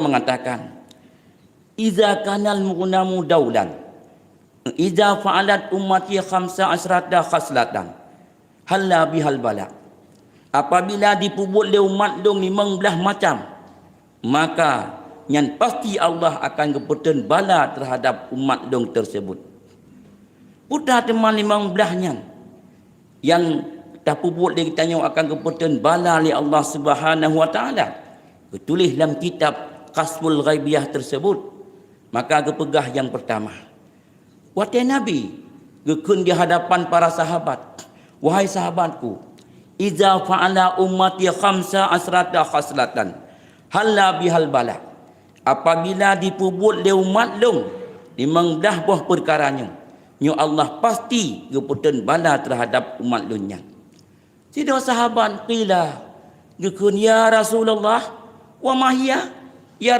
mengatakan, iza kanal mughnamu daulan, iza fa'alat ummati khamsa asrata khaslatan halla bihal bala. Apabila dipubut le umat dong 15 macam, maka yang pasti Allah akan keputusan bala terhadap umat dong tersebut. Putar teman 15-nya yang terpubut dia tanya akan keputusan bala li Allah Subhanahu wa taala. Tulis dalam kitab Kasful Ghaibiyah tersebut. Maka kepegah yang pertama. Wahai Nabi, gekun di hadapan para sahabat, wahai sahabatku, iza fa'ala ummati khamsa asrata khaslatan halla bihal bala. Apabila dipubut le umat long 15 buah perkaranya, nyo Allah pasti keputusan bala terhadap umat lunya. Tidak sahabat qila, gekun ya Rasulullah, wa mahia,